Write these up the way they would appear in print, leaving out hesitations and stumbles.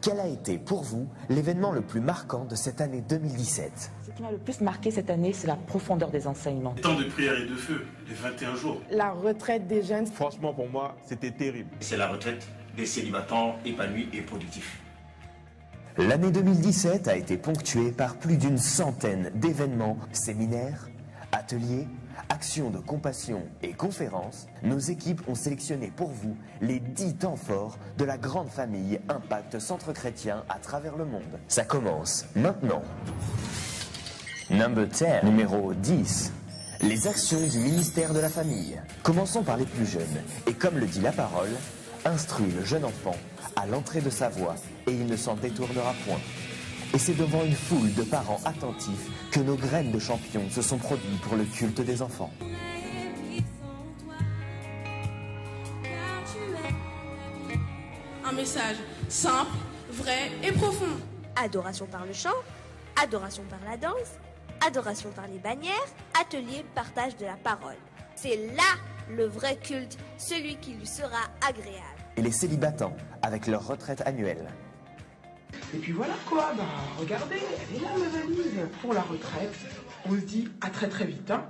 Quel a été pour vous l'événement le plus marquant de cette année 2017? Ce qui m'a le plus marqué cette année, c'est la profondeur des enseignements. Le temps de prière et de feu, les 21 jours. La retraite des jeunes. Franchement, pour moi, c'était terrible. C'est la retraite des célibataires épanouis et productifs. L'année 2017 a été ponctuée par plus d'une centaine d'événements, séminaires, ateliers, actions de compassion et conférences. Nos équipes ont sélectionné pour vous les 10 temps forts de la grande famille Impact Centre Chrétien à travers le monde. Ça commence maintenant. Number 10, numéro 10. Les actions du ministère de la Famille. Commençons par les plus jeunes. Et comme le dit la parole, instruis le jeune enfant à l'entrée de sa voie et il ne s'en détournera point. Et c'est devant une foule de parents attentifs que nos graines de champions se sont produites pour le culte des enfants. Un message simple, vrai et profond. Adoration par le chant, adoration par la danse, adoration par les bannières, atelier partage de la parole. C'est là le vrai culte, celui qui lui sera agréable. Et les célibatants avec leur retraite annuelle. Et puis voilà quoi, regardez, elle est là ma valise pour la retraite. On se dit à très très vite. Hein.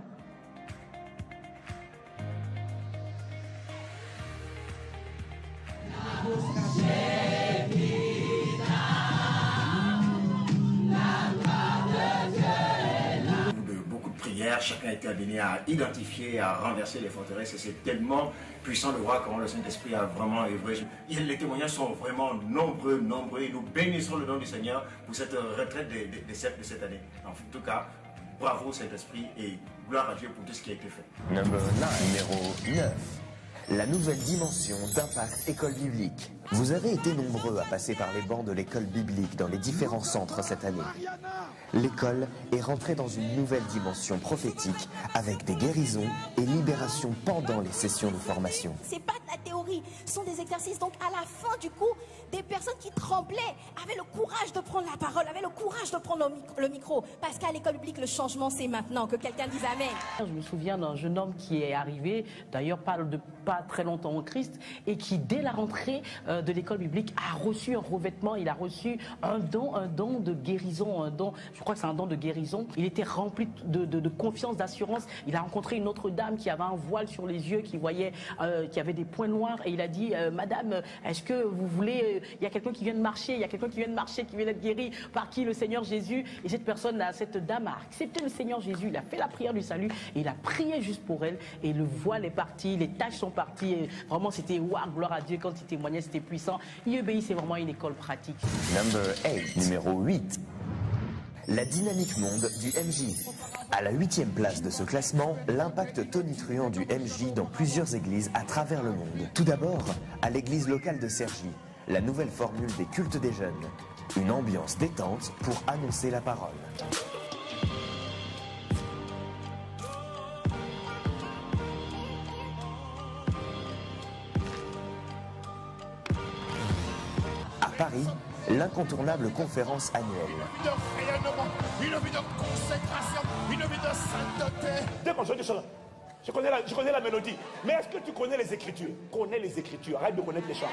Chacun a été amené à identifier, à renverser les forteresses et c'est tellement puissant de voir comment le Saint-Esprit a vraiment œuvré. Les témoignages sont vraiment nombreux et nous bénissons le nom du Seigneur pour cette retraite de cette année. En tout cas, bravo Saint-Esprit et gloire à Dieu pour tout ce qui a été fait. Number 9, numéro 9. La nouvelle dimension d'Impact École Biblique. Vous avez été nombreux à passer par les bancs de l'école biblique dans les différents centres cette année. L'école est rentrée dans une nouvelle dimension prophétique avec des guérisons et libérations pendant les sessions de formation. C'est pas de la théorie, ce sont des exercices. Donc à la fin du coup, des personnes qui tremblaient avaient le courage de prendre la parole, avaient le courage de prendre le micro. Parce qu'à l'école biblique, le changement c'est maintenant, que quelqu'un dise amen. Je me souviens d'un jeune homme qui est arrivé, d'ailleurs pas très longtemps en Christ, et qui dès la rentrée de l'école biblique a reçu un revêtement, il a reçu un don de guérison, je crois que c'est un don de guérison. Il était rempli de confiance, d'assurance. Il a rencontré une autre dame qui avait un voile sur les yeux, qui avait des points noirs, et il a dit Madame, est-ce que vous voulez, il y a quelqu'un qui vient de marcher, qui vient d'être guéri par qui? Le Seigneur Jésus. Et cette dame a accepté le Seigneur Jésus, il a fait la prière du salut et il a prié juste pour elle et le voile est parti, les taches sont parties. Et vraiment c'était waouh, gloire à Dieu, quand il témoignait c'était puissant. IEBI c'est vraiment une école pratique. Number 8, numéro 8. La dynamique monde du MJ. À la 8e place de ce classement, l'impact tonitruant du MJ dans plusieurs églises à travers le monde. Tout d'abord, à l'église locale de Cergy, la nouvelle formule des cultes des jeunes. Une ambiance détente pour annoncer la parole. À Paris, l'incontournable conférence annuelle. Une vie de consécration, une vie de sainteté. Dès qu'on chante du chant, je connais la mélodie. Mais est-ce que tu connais les Écritures? Connais les Écritures, arrête de connaître les chants.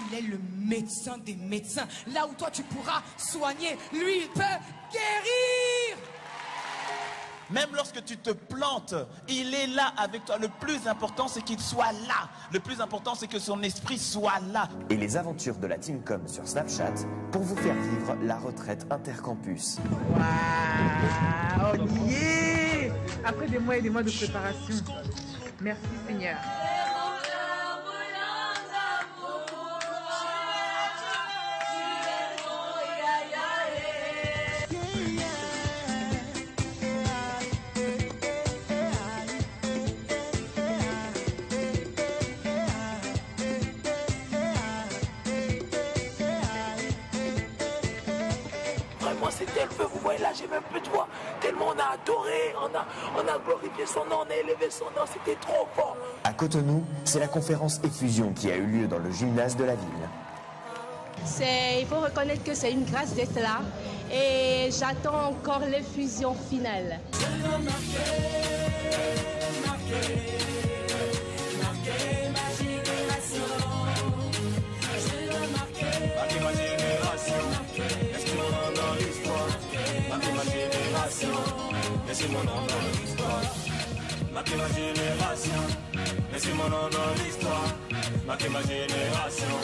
Il est le médecin des médecins. Là où toi tu pourras soigner, lui il peut guérir. Même lorsque tu te plantes, il est là avec toi. Le plus important, c'est qu'il soit là. Le plus important, c'est que son esprit soit là. Et les aventures de la Teamcom sur Snapchat pour vous faire vivre la retraite intercampus. Waouh, on y est! Après des mois et des mois de préparation. Merci Seigneur. C'était le feu, vous voyez là, j'ai même plus de voix. Tellement on a adoré, on a glorifié son nom, on a élevé son nom, c'était trop fort. À Cotonou, c'est la conférence Effusion qui a eu lieu dans le gymnase de la ville. Il faut reconnaître que c'est une grâce d'être là et j'attends encore l'effusion finale. ma génération, et c'est mon nom dans l'histoire. Marqué ma génération, et c'est mon nom dans l'histoire. Marqué ma génération,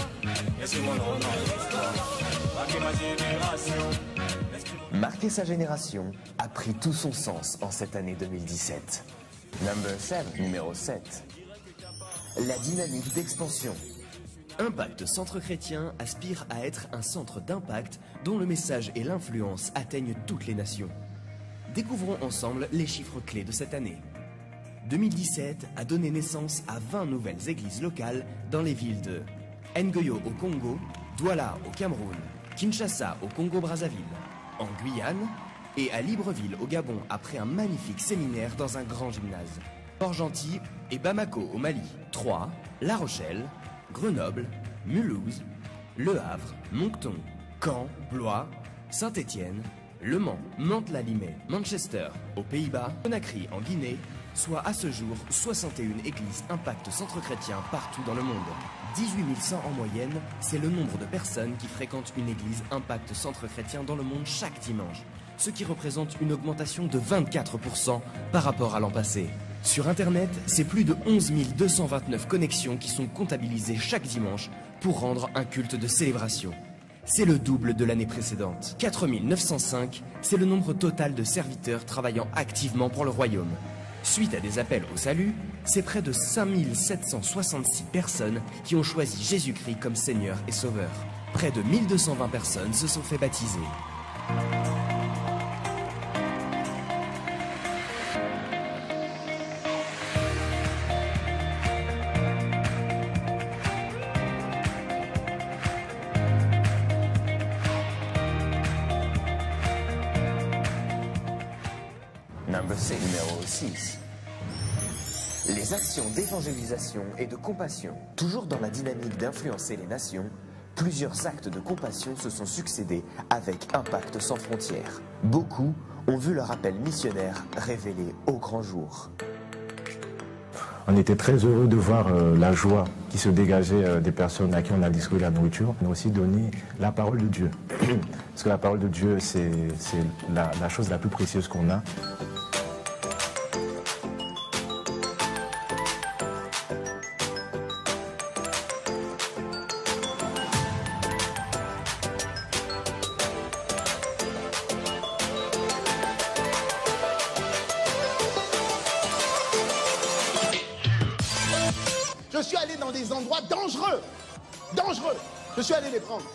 et c'est mon nom dans l'histoire. Marqué ma génération. Marquer sa génération a pris tout son sens en cette année 2017. Number 7, numéro 7. La dynamique d'expansion. Impact Centre Chrétien aspire à être un centre d'impact dont le message et l'influence atteignent toutes les nations. Découvrons ensemble les chiffres clés de cette année. 2017 a donné naissance à 20 nouvelles églises locales dans les villes de Ngoyo au Congo, Douala au Cameroun, Kinshasa au Congo-Brazzaville, en Guyane et à Libreville au Gabon après un magnifique séminaire dans un grand gymnase. Port-Gentil et Bamako au Mali, Troyes, La Rochelle, Grenoble, Mulhouse, Le Havre, Moncton, Caen, Blois, Saint-Étienne, Le Mans, Mantes-la-Limay, Manchester aux Pays-Bas, Conakry en Guinée, soit à ce jour 61 églises Impact Centre Chrétien partout dans le monde. 18 100 en moyenne, c'est le nombre de personnes qui fréquentent une église Impact Centre Chrétien dans le monde chaque dimanche, ce qui représente une augmentation de 24% par rapport à l'an passé. Sur Internet, c'est plus de 11 229 connexions qui sont comptabilisées chaque dimanche pour rendre un culte de célébration. C'est le double de l'année précédente. 4 905, c'est le nombre total de serviteurs travaillant activement pour le royaume. Suite à des appels au salut, c'est près de 5 766 personnes qui ont choisi Jésus-Christ comme Seigneur et Sauveur. Près de 1220 personnes se sont fait baptiser. Numéro 6. Les actions d'évangélisation et de compassion. Toujours dans la dynamique d'influencer les nations, plusieurs actes de compassion se sont succédés avec Impact sans frontières. Beaucoup ont vu leur appel missionnaire révélé au grand jour. On était très heureux de voir la joie qui se dégageait des personnes à qui on a distribué la nourriture. On a aussi donné la parole de Dieu. Parce que la parole de Dieu, c'est la chose la plus précieuse qu'on a. Je suis allé dans des endroits dangereux. Dangereux. Je suis allé les prendre.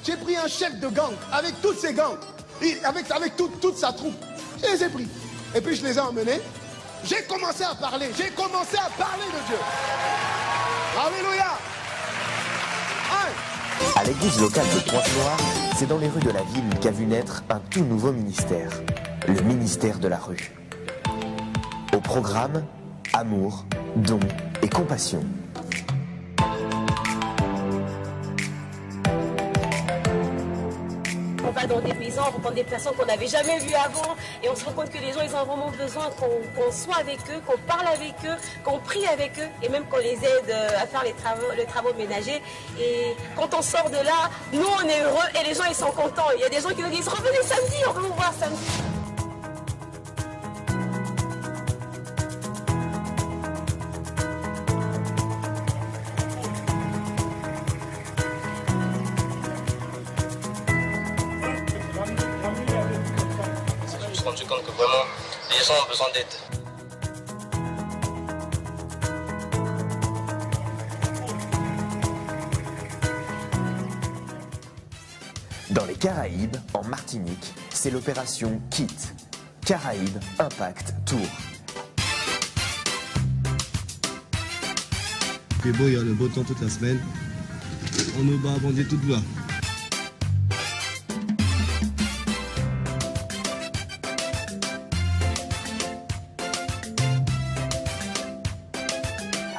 J'ai pris un chef de gang avec toutes ses gangs, avec toute sa troupe. Je les ai pris. Et puis je les ai emmenés. J'ai commencé à parler. J'ai commencé à parler de Dieu. Alléluia. À l'église locale de Pointe-Noire, c'est dans les rues de la ville qu'a vu naître un tout nouveau ministère. Le ministère de la rue. Au programme, amour, don et compassion. On va dans des paysans, on rencontre des personnes qu'on n'avait jamais vues avant et on se rend compte que les gens ils ont vraiment besoin qu'on soit avec eux, qu'on parle avec eux, qu'on prie avec eux et même qu'on les aide à faire les travaux ménagers. Et quand on sort de là, nous on est heureux et les gens ils sont contents. Il y a des gens qui nous disent revenez samedi, on veut vous voir samedi. Je me suis rendu compte que vraiment les gens ont besoin d'aide. Dans les Caraïbes, en Martinique, c'est l'opération KIT, Caraïbes Impact Tour. Il fait beau, il y a le beau temps toute la semaine. On nous bat à bander toute bas.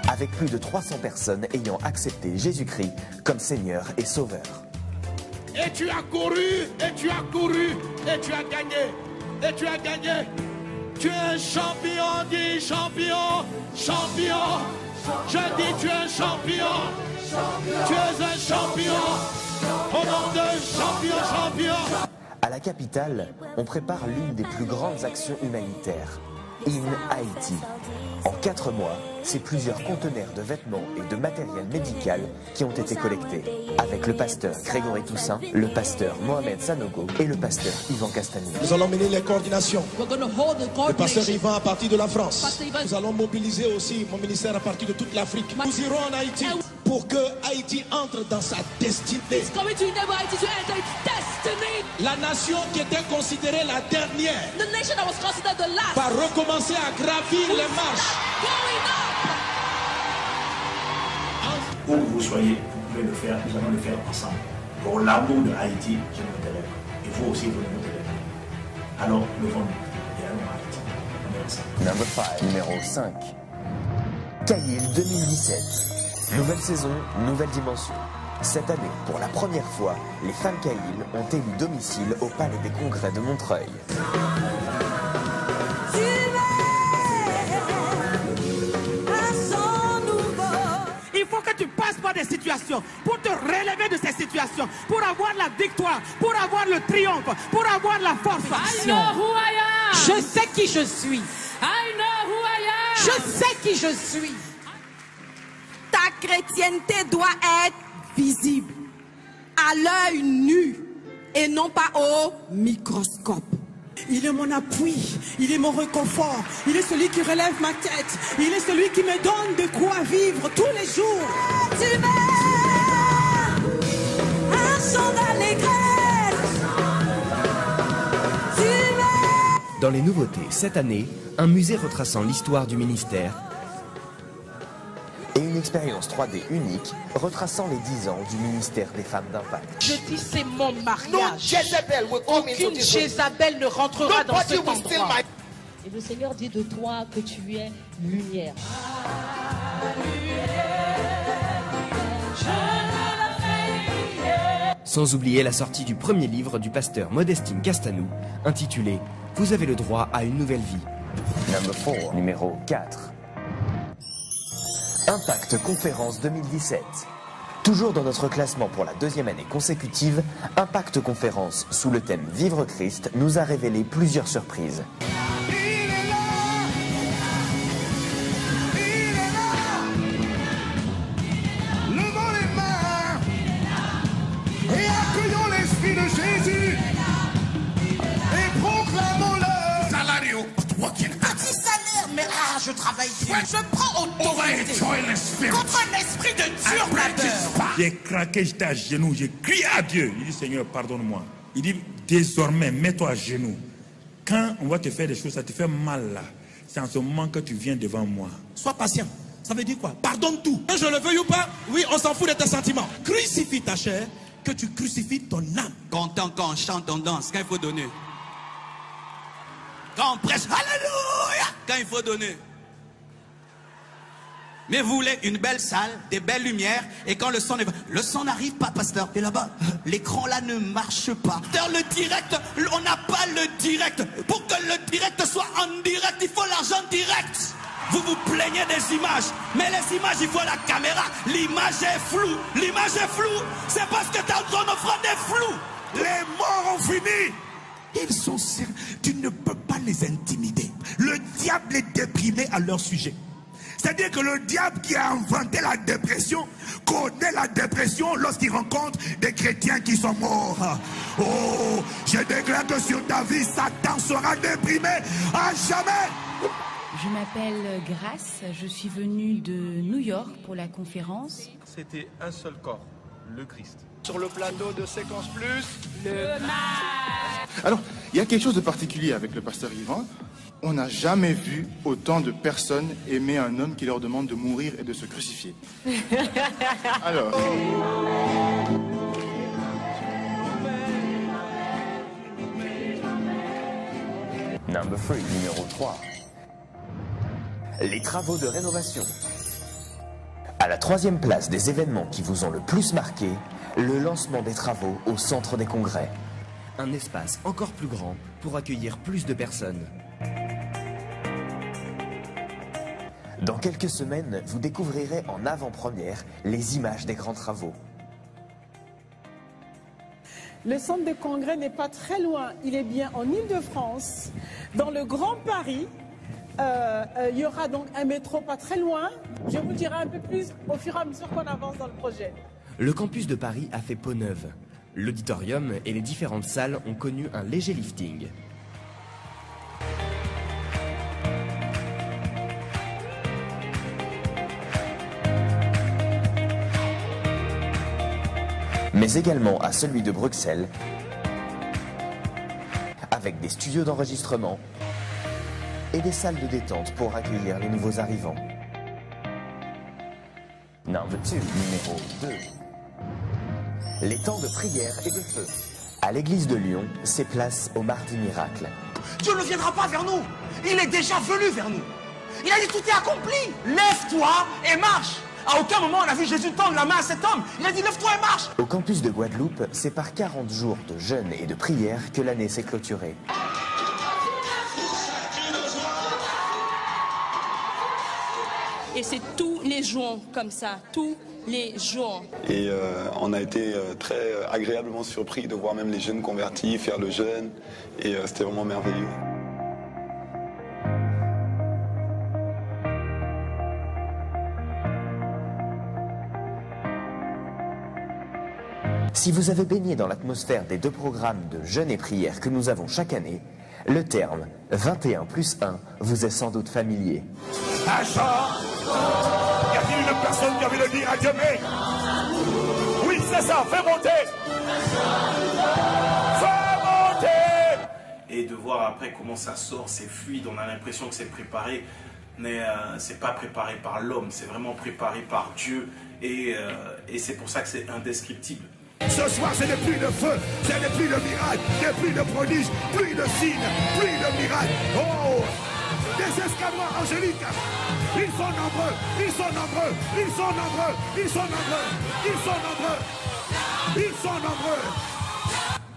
Avec plus de 300 personnes ayant accepté Jésus-Christ comme Seigneur et Sauveur. Et tu as couru, et tu as couru, et tu as gagné, et tu as gagné. Tu es un champion, dis champion, champion. Je dis tu es un champion, tu es un champion. Au nom de champion, champion. À la capitale, on prépare l'une des plus grandes actions humanitaires, In Haïti. En 4 mois, c'est plusieurs conteneurs de vêtements et de matériel médical qui ont été collectés, avec le pasteur Grégory Toussaint, le pasteur Mohamed Sanogo et le pasteur Yvan Castanou. Nous allons mener les coordinations. Le pasteur Yvan à partir de la France. Nous allons mobiliser aussi mon ministère à partir de toute l'Afrique. Nous irons en Haïti pour que Haïti entre dans sa destinée. La nation qui était considérée la dernière va recommencer à gravir les marches. Où vous soyez, vous pouvez le faire, nous allons le faire ensemble. Pour l'amour de Haïti, je me téléphone. Et vous aussi, vous nous téléphonez. Alors, levons-nous et allons à Haïti. On est ensemble. Number 5, numéro 5. Caïl 2017. Nouvelle saison, nouvelle dimension. Cette année, pour la première fois, les femmes Caïl ont élu domicile au Palais des Congrès de Montreuil. Il faut que tu passes par des situations pour te relever de ces situations, pour avoir la victoire, pour avoir le triomphe, pour avoir la force. I know who I am. Je sais qui je suis. I know who I am. Je sais qui je suis. Ta chrétienté doit être visible, à l'œil nu et non pas au microscope. Il est mon appui, il est mon réconfort, il est celui qui relève ma tête, il est celui qui me donne de quoi vivre tous les jours. Tu m'aimes, un chant d'allégresse. Tu m'aimes. Dans les nouveautés cette année, un musée retraçant l'histoire du ministère et une expérience 3D unique retraçant les 10 ans du ministère des femmes d'impact. Je dis c'est mon mariage. Aucune Jézabel ne rentrera dans cet endroit. Et le Seigneur dit de toi que tu es lumière. Sans oublier la sortie du premier livre du pasteur Modestine Castanou, intitulé « Vous avez le droit à une nouvelle vie ». Number 4, numéro 4. Impact Conférence 2017. Toujours dans notre classement pour la 2e année consécutive, Impact Conférence, sous le thème Vivre Christ, nous a révélé plusieurs surprises. Levons les mains et accueillons l'Esprit de Jésus et proclamons-le. Salario. Mais je travaille Dieu. Je prends autorité contre un esprit de turbateur. J'ai craqué, j'étais à genoux, j'ai crié à Dieu. Il dit Seigneur, pardonne-moi. Il dit désormais, mets-toi à genoux. Quand on va te faire des choses, ça te fait mal là. C'est en ce moment que tu viens devant moi. Sois patient. Ça veut dire quoi? Pardonne tout. Que je le veuille ou pas, oui, on s'en fout de tes sentiments. Crucifie ta chair, que tu crucifies ton âme. Content quand on chante, on danse, quand il faut donner. Quand on prêche, alléluia, quand il faut donner. Mais vous voulez une belle salle, des belles lumières, et quand le son n'arrive pas, pasteur, et là-bas, l'écran là ne marche pas. Le direct, on n'a pas le direct. Pour que le direct soit en direct, il faut l'argent direct. Vous vous plaignez des images, mais les images, il faut la caméra. L'image est floue, l'image est floue. C'est parce que t'es en train d'offrir des flous. Les morts ont fini. Ils sont sérieux. Tu ne peux pas les intimider. Le diable est déprimé à leur sujet. C'est-à-dire que le diable qui a inventé la dépression connaît la dépression lorsqu'il rencontre des chrétiens qui sont morts. Oh, je déclare que sur ta vie, Satan sera déprimé à jamais. Je m'appelle Grace, je suis venue de New York pour la conférence. C'était un seul corps, le Christ. Sur le plateau de Séquence Plus, le Alors, il y a quelque chose de particulier avec le pasteur Yvan. On n'a jamais vu autant de personnes aimer un homme qui leur demande de mourir et de se crucifier. Alors... Number 3, numéro 3. Les travaux de rénovation. À la 3e place des événements qui vous ont le plus marqué, le lancement des travaux au centre des congrès. Un espace encore plus grand pour accueillir plus de personnes. Dans quelques semaines, vous découvrirez en avant-première les images des grands travaux. Le centre de congrès n'est pas très loin. Il est bien en Île-de-France, dans le Grand Paris. Il y aura donc un métro pas très loin. Je vous dirai un peu plus au fur et à mesure qu'on avance dans le projet. Le campus de Paris a fait peau neuve. L'auditorium et les différentes salles ont connu un léger lifting. Mais également à celui de Bruxelles, avec des studios d'enregistrement et des salles de détente pour accueillir les nouveaux arrivants. Number 2, numéro 2. Les temps de prière et de feu. À l'église de Lyon, c'est place au mardi miracle. Dieu ne viendra pas vers nous. Il est déjà venu vers nous. Il a dit tout est accompli. Lève-toi et marche. À aucun moment on a vu Jésus tendre la main à cet homme. Il a dit lève-toi et marche. Au campus de Guadeloupe, c'est par 40 jours de jeûne et de prière que l'année s'est clôturée. Et c'est tous les jours comme ça, tous les jours. Et on a été très agréablement surpris de voir même les jeunes convertis faire le jeûne. Et c'était vraiment merveilleux. Si vous avez baigné dans l'atmosphère des 2 programmes de jeûne et prière que nous avons chaque année, le terme 21+1 vous est sans doute familier. Un chant. Y a-t-il une personne qui a envie de dire à Dieu, mais oui, c'est ça, fais monter. Fais monter. Et de voir après comment ça sort, c'est fluide, on a l'impression que c'est préparé, mais c'est pas préparé par l'homme, c'est vraiment préparé par Dieu, et c'est pour ça que c'est indescriptible. Ce soir, ce n'est plus de feu, ce n'est plus de miracle, ce n'est plus de prodige, plus de signes, plus de miracles. Oh, des escadrons angéliques. Ils sont nombreux, ils sont nombreux, ils sont nombreux, ils sont nombreux, ils sont nombreux, ils sont nombreux.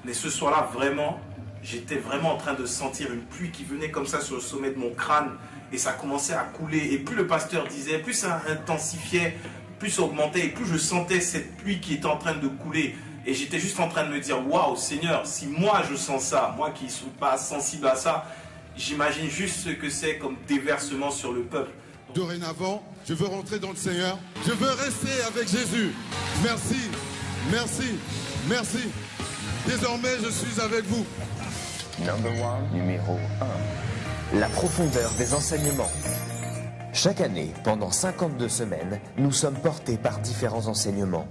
Mais ce soir-là, vraiment, j'étais vraiment en train de sentir une pluie qui venait comme ça sur le sommet de mon crâne, et ça commençait à couler. Et plus le pasteur disait, plus ça intensifiait, plus ça augmentait, et plus je sentais cette pluie qui était en train de couler. Et j'étais juste en train de me dire, waouh Seigneur, si moi je sens ça, moi qui ne suis pas sensible à ça, j'imagine juste ce que c'est comme déversement sur le peuple. Dorénavant, je veux rentrer dans le Seigneur. Je veux rester avec Jésus. Merci, merci, merci. Désormais, je suis avec vous. Number 1, numéro 1. La profondeur des enseignements. Chaque année, pendant 52 semaines, nous sommes portés par différents enseignements.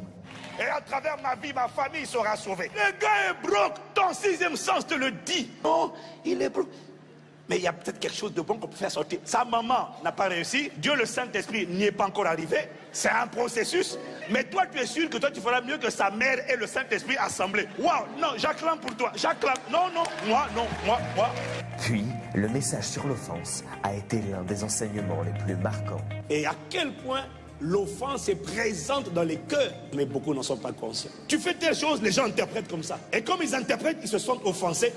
Et à travers ma vie, ma famille sera sauvée. Le gars est broke, ton 6e sens te le dit. Non, il est broke. Mais il y a peut-être quelque chose de bon qu'on peut faire sortir. Sa maman n'a pas réussi. Dieu, le Saint-Esprit, n'y est pas encore arrivé. C'est un processus. Mais toi, tu es sûr que toi, tu feras mieux que sa mère et le Saint-Esprit assemblés. Waouh, non, j'acclame pour toi. J'acclame. Non, non, moi, non, moi. Puis, le message sur l'offense a été l'un des enseignements les plus marquants. Et à quel point l'offense est présente dans les cœurs, mais beaucoup n'en sont pas conscients. Tu fais telle chose, les gens interprètent comme ça. Et comme ils interprètent, ils se sentent offensés.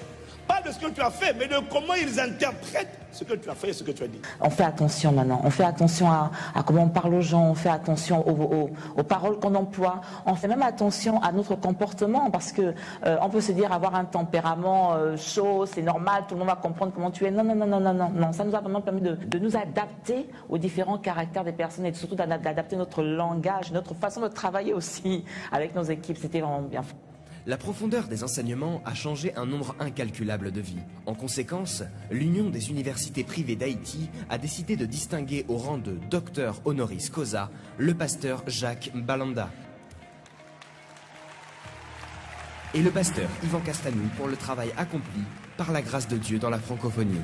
Pas de ce que tu as fait, mais de comment ils interprètent ce que tu as fait et ce que tu as dit. On fait attention maintenant. On fait attention à comment on parle aux gens. On fait attention aux paroles qu'on emploie. On fait même attention à notre comportement parce que on peut se dire avoir un tempérament chaud, c'est normal, tout le monde va comprendre comment tu es. Non, non, non, non, non, non, non. Ça nous a vraiment permis de nous adapter aux différents caractères des personnes et surtout d'adapter notre langage, notre façon de travailler aussi avec nos équipes. C'était vraiment bien. La profondeur des enseignements a changé un nombre incalculable de vies. En conséquence, l'Union des universités privées d'Haïti a décidé de distinguer au rang de docteur honoris causa le pasteur Jacques Balanda et le pasteur Yvan Castanou pour le travail accompli par la grâce de Dieu dans la francophonie.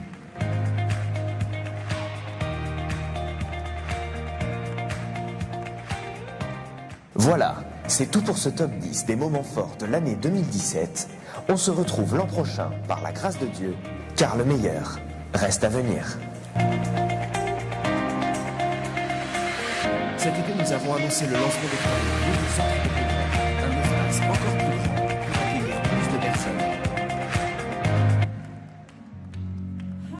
Voilà, c'est tout pour ce top 10 des moments forts de l'année 2017. On se retrouve l'an prochain par la grâce de Dieu, car le meilleur reste à venir. Cet été, nous avons annoncé le lancement des travaux du centre de